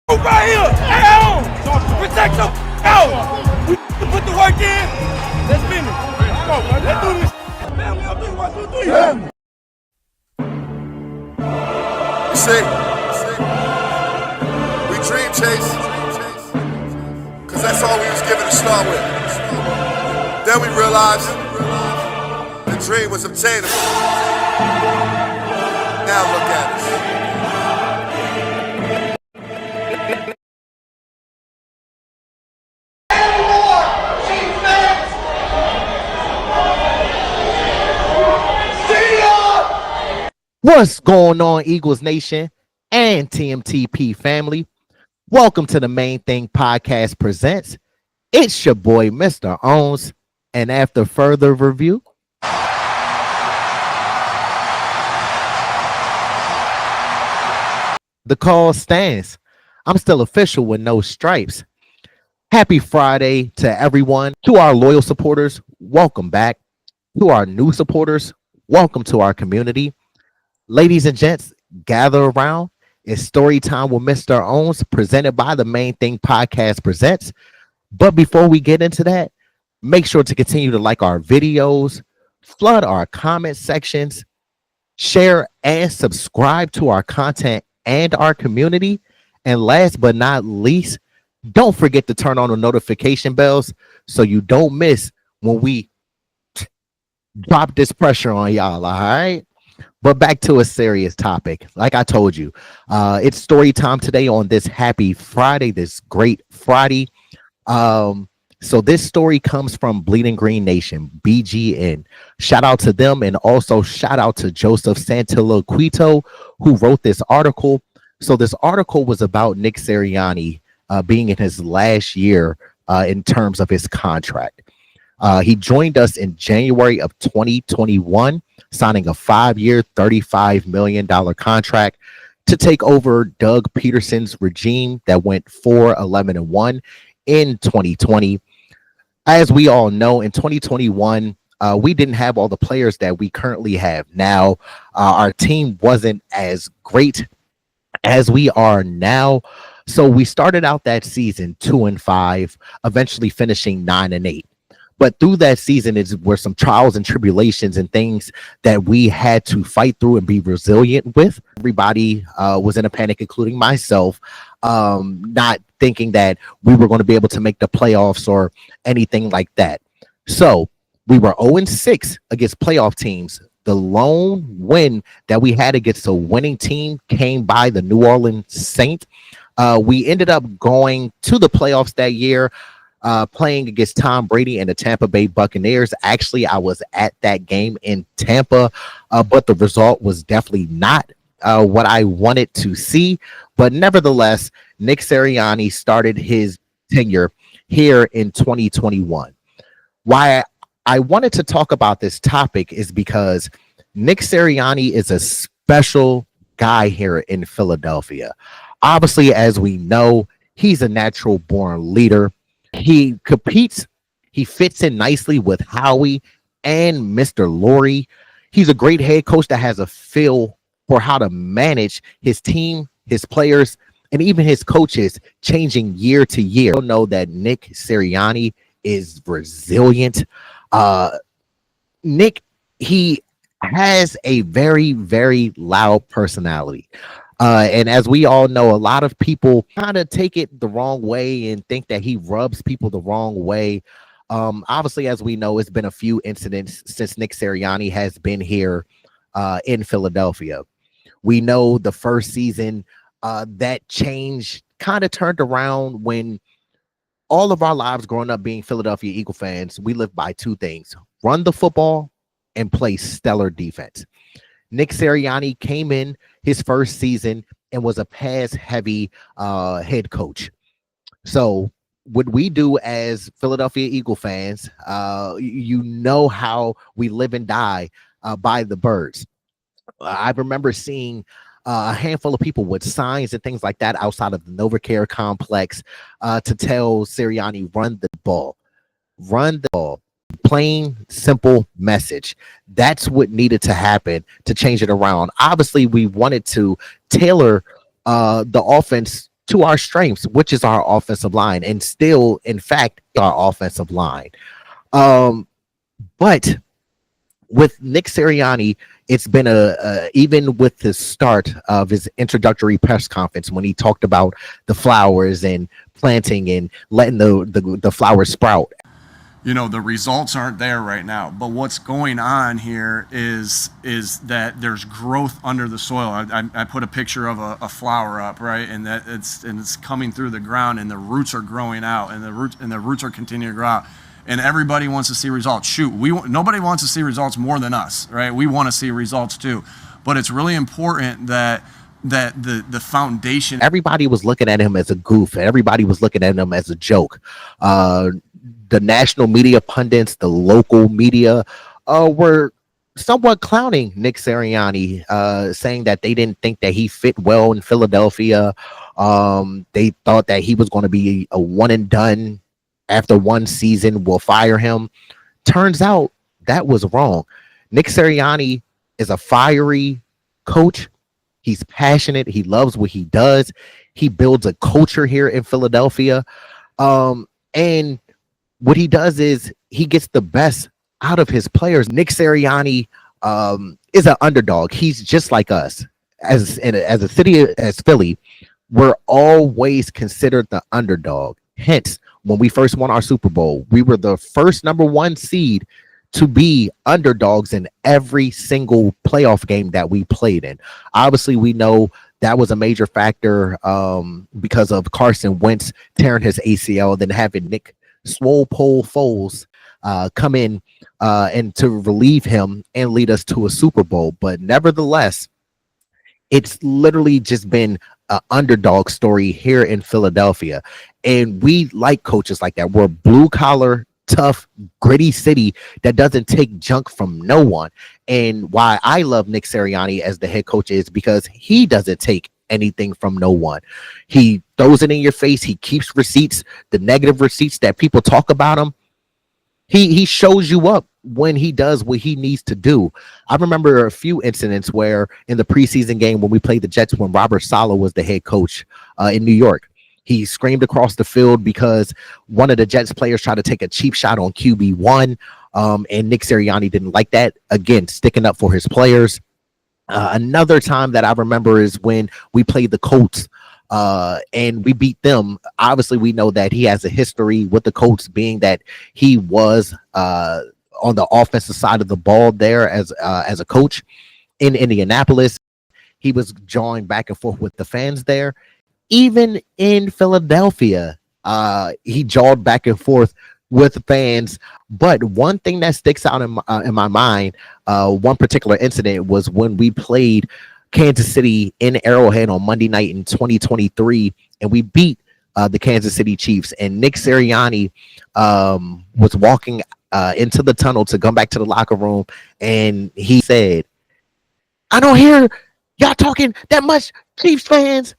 Right here, down. Protect the out. We put the work in. Let's finish. Let's do this. Family, I'll do 1, 2, 3. You see, we dream chase, cause that's all we was given to start with. Then we realized the dream was obtainable. Now look at us. What's going on, Eagles Nation and TMTP family? Welcome to the Main Thing Podcast presents. It's your boy, Mr. Owens, and after further review, the call stands. I'm still official with no stripes. Happy Friday to everyone. To our loyal supporters, welcome back. To our new supporters, welcome to our community. Ladies and gents, gather around. It's story time with Mr. Owens, presented by the Main Thing Podcast presents. But before we get into that, make sure to continue to like our videos, flood our comment sections, share and subscribe to our content and our community. And last but not least, don't forget to turn on the notification bells so you don't miss when we drop this pressure on y'all, all right? But back to a serious topic. Like I told you, it's story time today on this happy Friday, this great Friday. So this story comes from Bleeding Green Nation, BGN. Shout out to them, and also shout out to Joseph Santiloquito, who wrote this article. So this article was about Nick Sirianni being in his last year in terms of his contract. He joined us in January of 2021, signing a 5-year, $35 million contract to take over Doug Peterson's regime that went 4-11-1 in 2020. As we all know, in 2021, we didn't have all the players that we currently have now. Our team wasn't as great as we are now. So we started out that season 2-5, eventually finishing 9-8. But through that season were some trials and tribulations and things that we had to fight through and be resilient with. Everybody was in a panic, including myself, not thinking that we were going to be able to make the playoffs or anything like that. So we were 0-6 against playoff teams. The lone win that we had against a winning team came by the New Orleans Saints. We ended up going to the playoffs that year, playing against Tom Brady and the Tampa Bay Buccaneers. Actually, I was at that game in Tampa, but the result was definitely not what I wanted to see. But nevertheless, Nick Sirianni started his tenure here in 2021. Why I wanted to talk about this topic is because Nick Sirianni is a special guy here in Philadelphia. Obviously, as we know, he's a natural born leader. He competes. He fits in nicely with Howie and Mr. Lurie. He's a great head coach that has a feel for how to manage his team, his players, and even his coaches changing year to year. I know that Nick Sirianni is resilient. Nick, he has a very, very loud personality. And as we all know, a lot of people kind of take it the wrong way and think that he rubs people the wrong way. Obviously, as we know, it's been a few incidents since Nick Sirianni has been here in Philadelphia. We know the first season that change kind of turned around when all of our lives growing up being Philadelphia Eagle fans, we lived by two things: run the football and play stellar defense. Nick Sirianni came in his first season and was a pass-heavy head coach. So what we do as Philadelphia Eagle fans, you know how we live and die by the birds. I remember seeing a handful of people with signs and things like that outside of the NovaCare complex to tell Sirianni, run the ball. Plain, simple message. That's what needed to happen to change it around. Obviously, we wanted to tailor the offense to our strengths, which is our offensive line, and still, in fact, our offensive line. Um, but with Nick Sirianni, it's been even with the start of his introductory press conference when he talked about the flowers and planting and letting the flowers sprout. You know, the results aren't there right now, but what's going on here is that there's growth under the soil. I put a picture of a flower up, right, and that it's coming through the ground, and the roots are growing out, and the roots are continuing to grow out, and everybody wants to see results. Shoot, nobody wants to see results more than us, right? We want to see results too, but it's really important that the foundation. Everybody was looking at him as a goof. Everybody was looking at him as a joke. The national media pundits, the local media, were somewhat clowning Nick Sirianni, saying that they didn't think that he fit well in Philadelphia. They thought that he was going to be a one and done. After one season, we'll fire him. Turns out that was wrong. Nick Sirianni is a fiery coach. He's passionate. He loves what he does. He builds a culture here in Philadelphia. And what he does is he gets the best out of his players. Nick Sirianni is an underdog. He's just like us. As a city as Philly, we're always considered the underdog. Hence, when we first won our Super Bowl, we were the first number one seed to be underdogs in every single playoff game that we played in. Obviously, we know that was a major factor because of Carson Wentz tearing his ACL, then having Nick Swole-Pole Foles come in and to relieve him and lead us to a Super Bowl. But nevertheless, it's literally just been an underdog story here in Philadelphia. And we like coaches like that. We're a blue-collar, tough, gritty city that doesn't take junk from no one. And why I love Nick Sirianni as the head coach is because he doesn't take anything from no one. He throws it in your face. He keeps receipts, the negative receipts that people talk about him. He shows you up when he does what he needs to do. I remember a few incidents where in the preseason game when we played the Jets, when Robert Saleh was the head coach in New York, he screamed across the field because one of the Jets players tried to take a cheap shot on QB1, and Nick Sirianni didn't like that. Again, sticking up for his players. Another time that I remember is when we played the Colts and we beat them. Obviously, we know that he has a history with the Colts, being that he was on the offensive side of the ball there as a coach in Indianapolis. He was jawing back and forth with the fans there. Even in Philadelphia, he jawed back and forth with fans. But one thing that sticks out in my mind, one particular incident was when we played Kansas City in Arrowhead on Monday night in 2023, and we beat the Kansas City Chiefs. And Nick Sirianni was walking into the tunnel to come back to the locker room, and he said, "I don't hear y'all talking that much, Chiefs fans."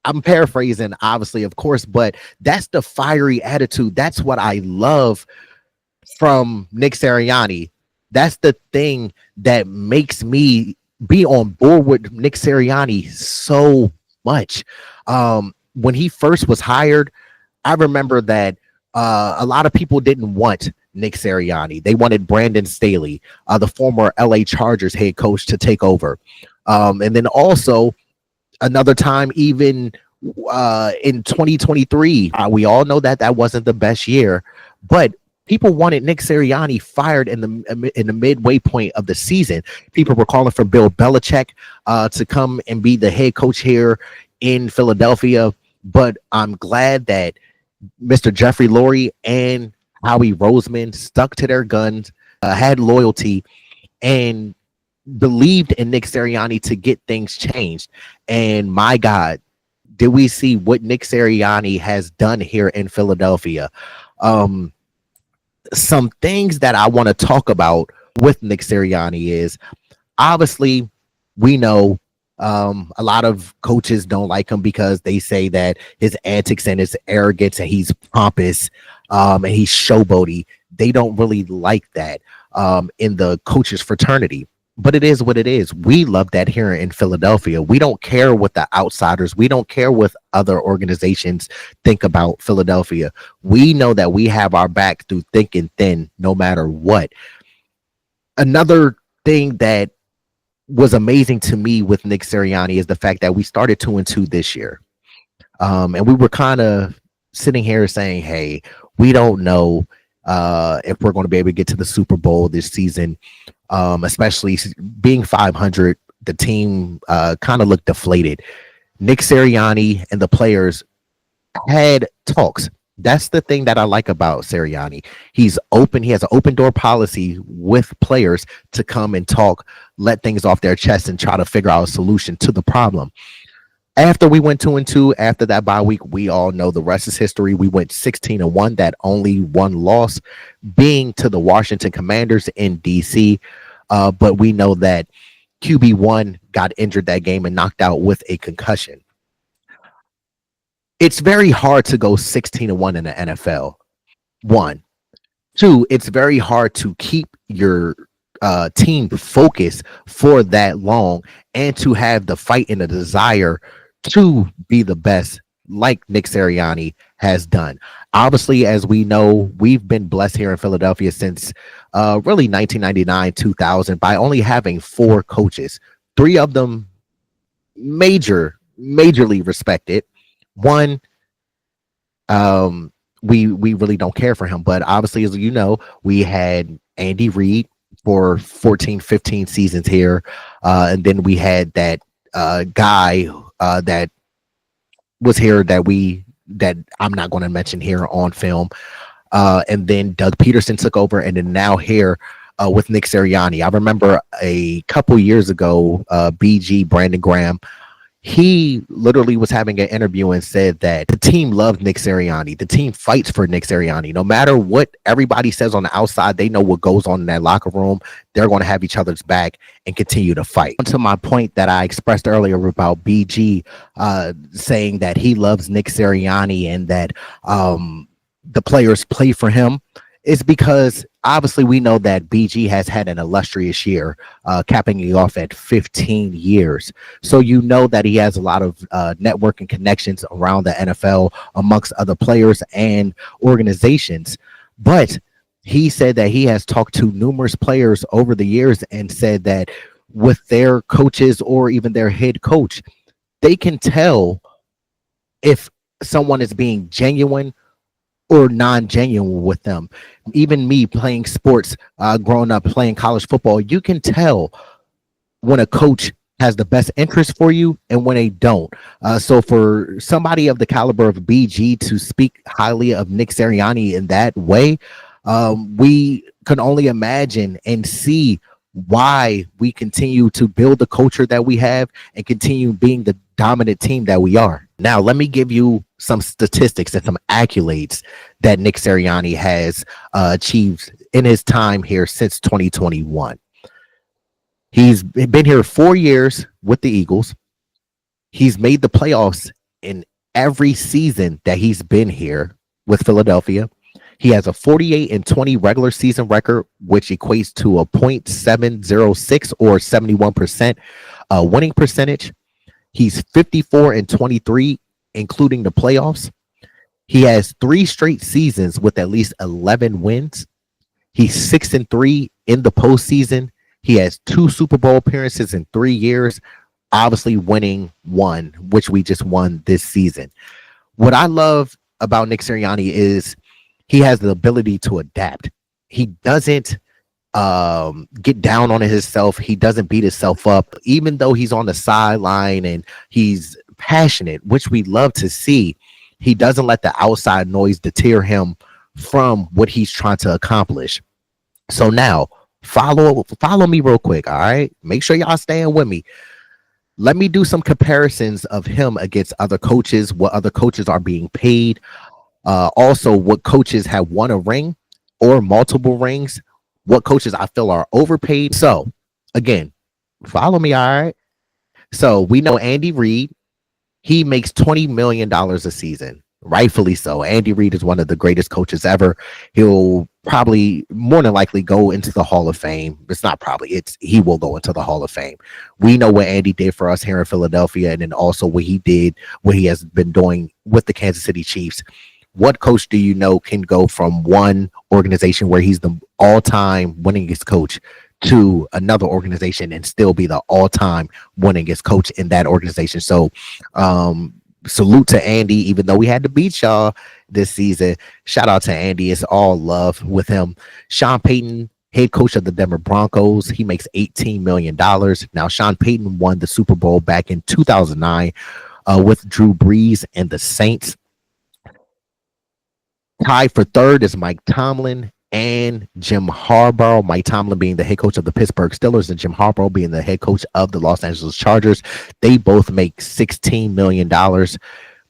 I'm paraphrasing, obviously, of course, but that's the fiery attitude. That's what I love from Nick Sirianni. That's the thing that makes me be on board with Nick Sirianni so much. When he first was hired, I remember that a lot of people didn't want Nick Sirianni. They wanted Brandon Staley, the former LA Chargers head coach, to take over. And then also another time, even in 2023, we all know that that wasn't the best year, but people wanted Nick Sirianni fired in the midway point of the season. People were calling for Bill Belichick to come and be the head coach here in Philadelphia. But I'm glad that Mr. Jeffrey Lurie and Howie Roseman stuck to their guns, had loyalty, and believed in Nick Sirianni to get things changed. And my God, did we see what Nick Sirianni has done here in Philadelphia? Some things that I want to talk about with Nick Sirianni is, obviously, we know a lot of coaches don't like him because they say that his antics and his arrogance, and he's pompous and he's showboaty. They don't really like that in the coaches fraternity. but it is what it is. We love that here in Philadelphia. We don't care what the outsiders, we don't care what other organizations think about Philadelphia. We know that we have our back through thick and thin, no matter what. Another thing that was amazing to me with Nick Sirianni is the fact that we started 2-2 this year. And we were kind of sitting here saying, hey, we don't know if we're going to be able to get to the Super Bowl this season, especially being 500. The team kind of looked deflated. Nick Sirianni and the players had talks. That's the thing that I like about Sirianni. He's open. He has an open door policy with players to come and talk, let things off their chest, and try to figure out a solution to the problem. After we went 2-2, after that bye week, we all know the rest is history. We went 16-1. That only one loss being to the Washington Commanders in DC. But we know that QB1 got injured that game and knocked out with a concussion. It's very hard to go 16-1 in the NFL. One. Two, it's very hard to keep your team focused for that long and to have the fight and the desire to be the best like Nick Sirianni has done. Obviously, as we know, we've been blessed here in Philadelphia since really 1999, 2000 by only having 4 coaches. 3 of them majorly respected. One, we really don't care for him, but obviously, as you know, we had Andy Reid for 14, 15 seasons here, and then we had that guy that was here that I'm not going to mention here on film, and then Doug Peterson took over, and then now here with Nick Sirianni. I remember a couple years ago, BG Brandon Graham, he literally was having an interview and said that the team loved Nick Sirianni. The team fights for Nick Sirianni. No matter what everybody says on the outside, they know what goes on in that locker room. They're going to have each other's back and continue to fight. To my point that I expressed earlier about BG saying that he loves Nick Sirianni and that the players play for him, is because obviously we know that BG has had an illustrious year, capping it off at 15 years. So you know that he has a lot of networking connections around the NFL amongst other players and organizations. But he said that he has talked to numerous players over the years and said that with their coaches or even their head coach, they can tell if someone is being genuine or non-genuine with them. Even me playing sports, growing up playing college football, you can tell when a coach has the best interest for you and when they don't. So for somebody of the caliber of BG to speak highly of Nick Sirianni in that way, we can only imagine and see why we continue to build the culture that we have and continue being the dominant team that we are. Now, let me give you some statistics and some accolades that Nick Sirianni has achieved in his time here since 2021. He's been here 4 years with the Eagles. He's made the playoffs in every season that he's been here with Philadelphia. He has a 48-20 regular season record, which equates to a .706 or 71% winning percentage. He's 54-23, including the playoffs. He has 3 straight seasons with at least 11 wins. He's 6-3 in the postseason. He has 2 Super Bowl appearances in 3 years, obviously winning 1, which we just won this season. What I love about Nick Sirianni is he has the ability to adapt. He doesn't get down on himself. He doesn't beat himself up, even though he's on the sideline and he's passionate, which we love to see. He doesn't let the outside noise deter him from what he's trying to accomplish. So now follow me real quick. All right. Make sure y'all staying with me. Let me do some comparisons of him against other coaches, what other coaches are being paid. Also, what coaches have won a ring or multiple rings, what coaches I feel are overpaid. So, again, follow me, all right? So, we know Andy Reid, he makes $20 million a season. Rightfully so. Andy Reid is one of the greatest coaches ever. He'll probably more than likely go into the Hall of Fame. It's not probably, it's he will go into the Hall of Fame. We know what Andy did for us here in Philadelphia, and then also what he did, what he has been doing with the Kansas City Chiefs. What coach do you know can go from one organization where he's the all-time winningest coach to another organization and still be the all-time winningest coach in that organization? So salute to Andy, even though we had to beat y'all this season. Shout out to Andy. It's all love with him. Sean Payton, head coach of the Denver Broncos. He makes $18 million. Now, Sean Payton won the Super Bowl back in 2009 with Drew Brees and the Saints. Tied for third is Mike Tomlin and Jim Harbaugh. Mike Tomlin being the head coach of the Pittsburgh Steelers and Jim Harbaugh being the head coach of the Los Angeles Chargers. They both make $16 million.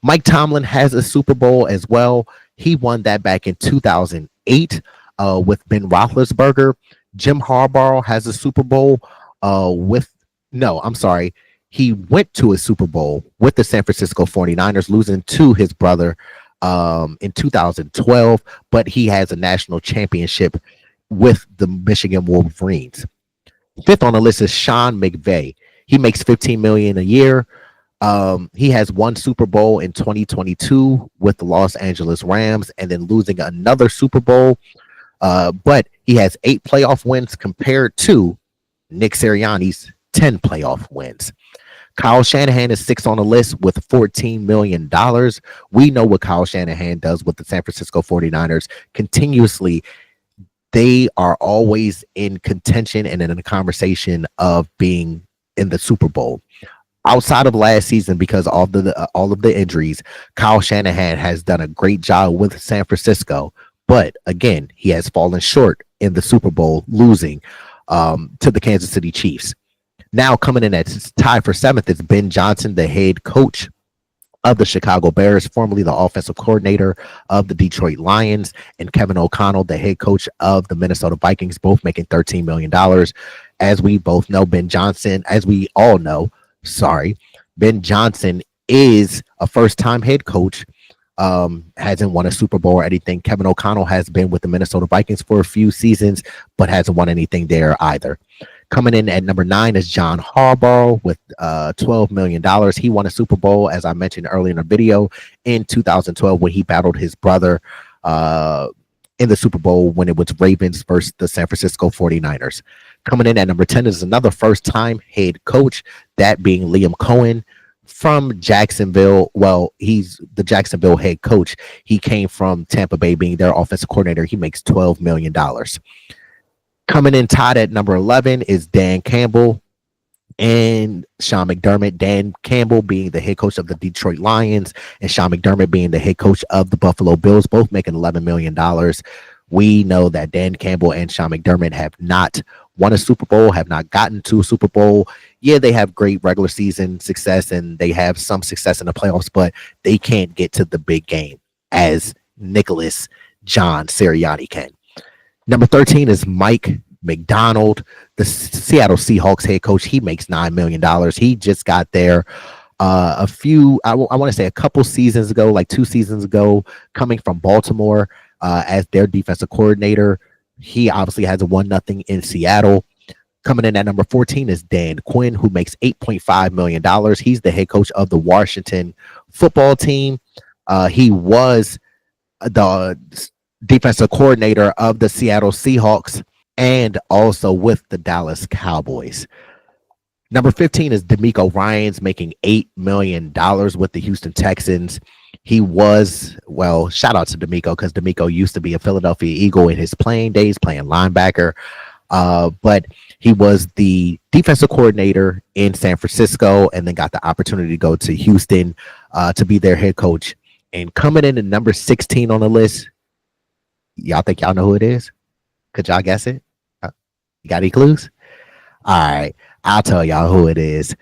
Mike Tomlin has a Super Bowl as well. He won that back in 2008 with Ben Roethlisberger. Jim Harbaugh has a Super Bowl he went to a Super Bowl with the San Francisco 49ers, losing to his brother in 2012, but he has a national championship with the Michigan Wolverines. Fifth on the list is Sean McVay. He makes $15 million a year. He has one Super Bowl in 2022 with the Los Angeles Rams, and then losing another Super Bowl. But he has 8 playoff wins compared to Nick Sirianni's 10 playoff wins. Kyle Shanahan is 6th on the list with $14 million. We know what Kyle Shanahan does with the San Francisco 49ers. Continuously, they are always in contention and in a conversation of being in the Super Bowl. Outside of last season, because of all of the injuries, Kyle Shanahan has done a great job with San Francisco. But again, he has fallen short in the Super Bowl, losing to the Kansas City Chiefs. Now coming in at tied for 7th is Ben Johnson, the head coach of the Chicago Bears, formerly the offensive coordinator of the Detroit Lions, and Kevin O'Connell, the head coach of the Minnesota Vikings, both making $13 million. As we both know, Ben Johnson is a first-time head coach, hasn't won a Super Bowl or anything. Kevin O'Connell has been with the Minnesota Vikings for a few seasons, but hasn't won anything there either. Coming in at number 9 is John Harbaugh with $12 million. He won a Super Bowl, as I mentioned earlier in the video, in 2012 when he battled his brother in the Super Bowl when it was Ravens versus the San Francisco 49ers. Coming in at number 10 is another first-time head coach, that being Liam Cohen from Jacksonville. Well, he's the Jacksonville head coach. He came from Tampa Bay, being their offensive coordinator. He makes $12 million. Coming in tied at number 11 is Dan Campbell and Sean McDermott. Dan Campbell being the head coach of the Detroit Lions and Sean McDermott being the head coach of the Buffalo Bills, both making $11 million. We know that Dan Campbell and Sean McDermott have not won a Super Bowl, have not gotten to a Super Bowl. Yeah, they have great regular season success and they have some success in the playoffs, but they can't get to the big game as Nicholas John Sirianni can. Number 13 is Mike McDonald, the Seattle Seahawks head coach. He makes $9 million. He just got there I want to say a couple seasons ago, like 2 seasons ago, coming from Baltimore as their defensive coordinator. He obviously has a 1-0 in Seattle. Coming in at number 14 is Dan Quinn, who makes $8.5 million. He's the head coach of the Washington football team. He was the defensive coordinator of the Seattle Seahawks and also with the Dallas Cowboys. Number 15 is DeMeco Ryans, making $8 million with the Houston Texans. He was, well, shout out to DeMeco, because DeMeco used to be a Philadelphia Eagle in his playing days, playing linebacker. But he was the defensive coordinator in San Francisco and then got the opportunity to go to Houston to be their head coach. And coming in at number 16 on the list, y'all think y'all know who it is? Could y'all guess it? You got any clues? All right, I'll tell y'all who it is.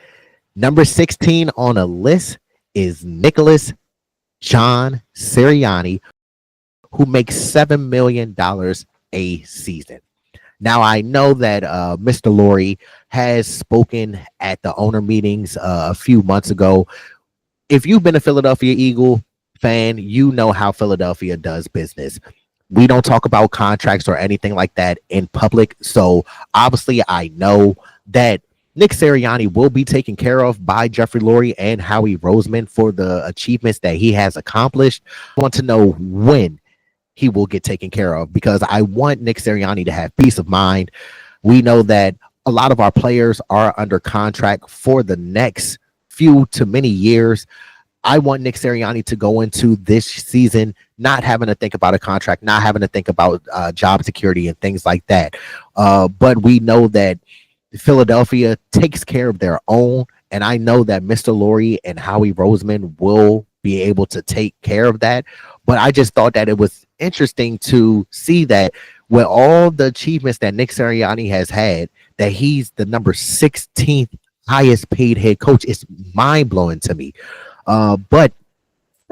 Number 16 on the list is Nicholas John Sirianni, who makes $7 million a season. Now, I know that Mr. Lurie has spoken at the owner meetings a few months ago. If you've been a Philadelphia Eagle, fan, you know how Philadelphia does business. We don't talk about contracts or anything like that in public. So obviously, I know that Nick Sirianni will be taken care of by Jeffrey Lurie and Howie Roseman for the achievements that he has accomplished. I want to know when he will get taken care of, because I want Nick Sirianni to have peace of mind. We know that a lot of our players are under contract for the next few to many years. I want Nick Sirianni to go into this season not having to think about a contract, not having to think about job security and things like that. But we know that Philadelphia takes care of their own, and I know that Mr. Lurie and Howie Roseman will be able to take care of that. But I just thought that it was interesting to see that with all the achievements that Nick Sirianni has had, that he's the number 16th highest paid head coach. It's mind blowing to me. But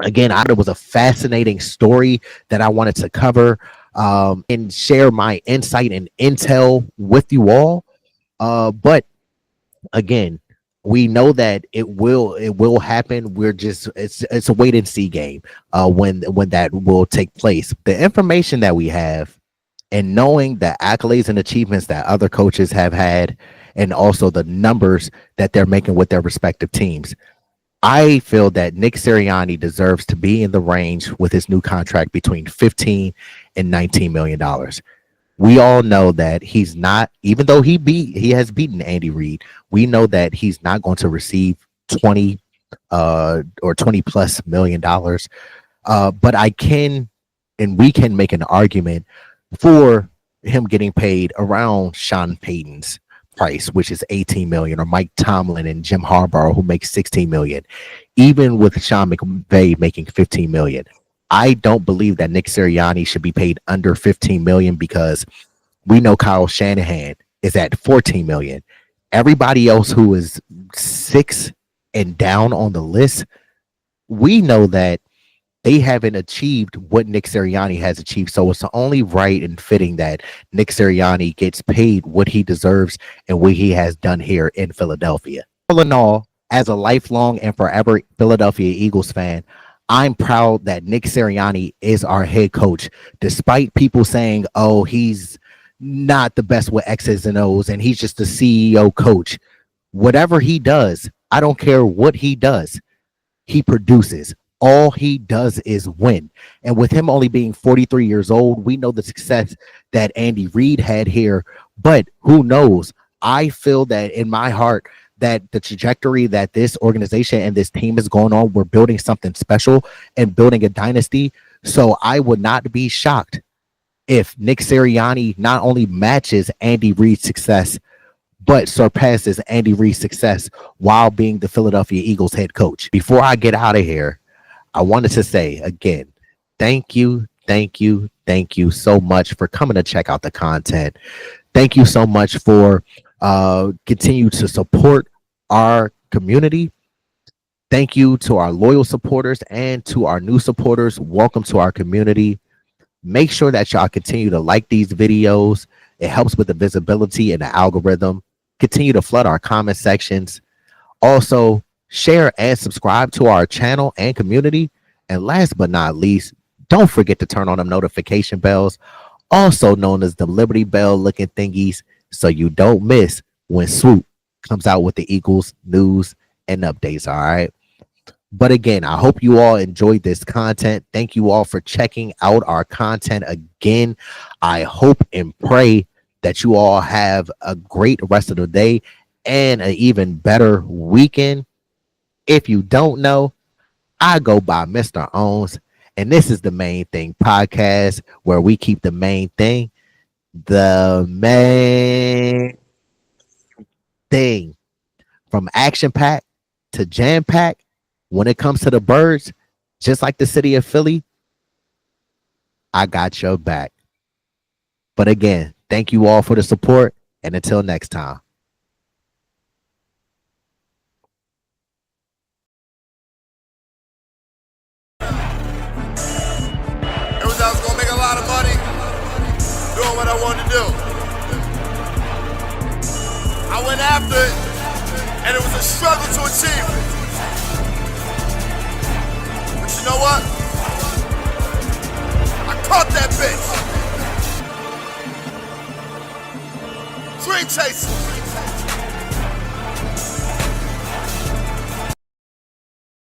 again, I thought it was a fascinating story that I wanted to cover and share my insight and intel with you all. But again, we know that it will happen. We're just it's a wait and see game when that will take place. The information that we have, and knowing the accolades and achievements that other coaches have had, and also the numbers that they're making with their respective teams, I feel that Nick Sirianni deserves to be in the range with his new contract between $15 and $19 million. We all know that he's not, even though he has beaten Andy Reid, we know that he's not going to receive 20 or 20 plus $million. But I can, and we can make an argument for him getting paid around Sean Payton's price, which is 18 million, or Mike Tomlin and Jim Harbaugh, who make 16 million, even with Sean McVay making 15 million. I don't believe that Nick Sirianni should be paid under 15 million, because we know Kyle Shanahan is at 14 million. Everybody else who is 6 and down on the list, we know that they haven't achieved what Nick Sirianni has achieved. So it's only right and fitting that Nick Sirianni gets paid what he deserves and what he has done here in Philadelphia. All in all, as a lifelong and forever Philadelphia Eagles fan, I'm proud that Nick Sirianni is our head coach, despite people saying, oh, he's not the best with X's and O's and he's just a CEO coach. Whatever he does, I don't care what he does, he produces. All he does is win. And with him only being 43 years old, we know the success that Andy Reid had here. But who knows? I feel that in my heart that the trajectory that this organization and this team is going on, we're building something special and building a dynasty. So I would not be shocked if Nick Sirianni not only matches Andy Reid's success, but surpasses Andy Reid's success while being the Philadelphia Eagles head coach. Before I get out of here, I wanted to say again, thank you so much for coming to check out the content. Thank you so much for continue to support our community. Thank you to our loyal supporters and to our new supporters. Welcome to our community. Make sure that y'all continue to like these videos. It helps with the visibility and the algorithm. Continue to flood our comment sections. Also, share and subscribe to our channel and community. And last but not least, don't forget to turn on them notification bells, also known as the Liberty Bell looking thingies, so you don't miss when Swoop comes out with the Eagles news and updates. All right. But again, I hope you all enjoyed this content. Thank you all for checking out our content again. I hope and pray that you all have a great rest of the day and an even better weekend. If you don't know, I go by Mr. Owens, and this is the Main Thing podcast, where we keep the main thing the main thing. From action pack to jam pack, when it comes to the birds, just like the city of Philly, I got your back. But again, thank you all for the support, and until next time. I was gonna make a lot of money doing what I wanted to do. I went after it, and it was a struggle to achieve it. But you know what? chasers.